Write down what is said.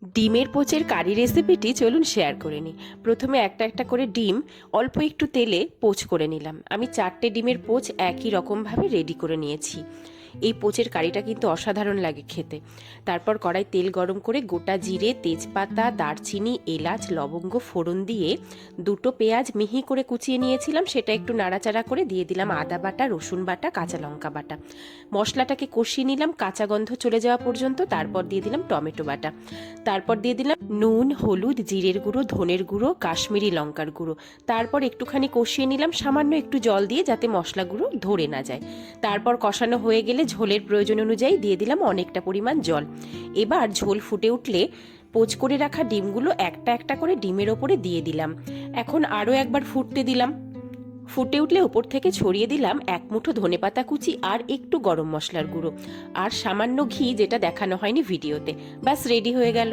ডিমের পোচের কারি রেসিপিটি চলুন শেয়ার করে নিই। প্রথমে একটা একটা করে ডিম অল্প একটু তেলে পোচ করে নিলাম। আমি 4টে ডিমের পোচ একই রকমভাবে রেডি করে নিয়েছি। এই পোচের কারিটা কিন্তু অসাধারণ লাগে খেতে। তারপর কড়াই তেল গরম করে গোটা জিরে, তেজপাতা, দারচিনি, এলাচ, লবঙ্গ ফোড়ন দিয়ে 2টো পেঁয়াজ মিহি করে কুচিয়ে নিয়েছিলাম, সেটা একটু নাড়াচাড়া করে দিয়ে দিলাম আদা বাটা, রসুন বাটা, কাঁচা লঙ্কা বাটা। মশলাটাকে কষিয়ে নিলাম কাঁচা গন্ধ চলে যাওয়া পর্যন্ত। তারপর দিয়ে দিলাম টমেটো বাটা। তারপর দিয়ে দিলাম নুন, হলুদ, জিরের গুঁড়ো, ধনের গুঁড়ো, কাশ্মীরি লঙ্কার গুঁড়ো। তারপর একটুখানি কষিয়ে নিলাম সামান্য একটু জল দিয়ে, যাতে মশলাগুলো ধরে না যায়। তারপর কষানো হয়ে গেলে ঝোলের প্রয়োজন অনুযায়ী দিয়ে দিলাম অনেকটা পরিমাণ জল। এবার ঝোল ফুটে উঠলে পোচ করে রাখা ডিমগুলো একটা একটা করে ডিমের ওপরে দিয়ে দিলাম। এখন আরও একবার ফুটতে দিলাম। ফুটে উঠলে ওপর থেকে ছড়িয়ে দিলাম 1 মুঠো ধনেপাতা কুচি আর একটু গরম মশলার গুঁড়ো আর সামান্য ঘি, যেটা দেখানো হয়নি ভিডিওতে। ব্যাস রেডি হয়ে গেল।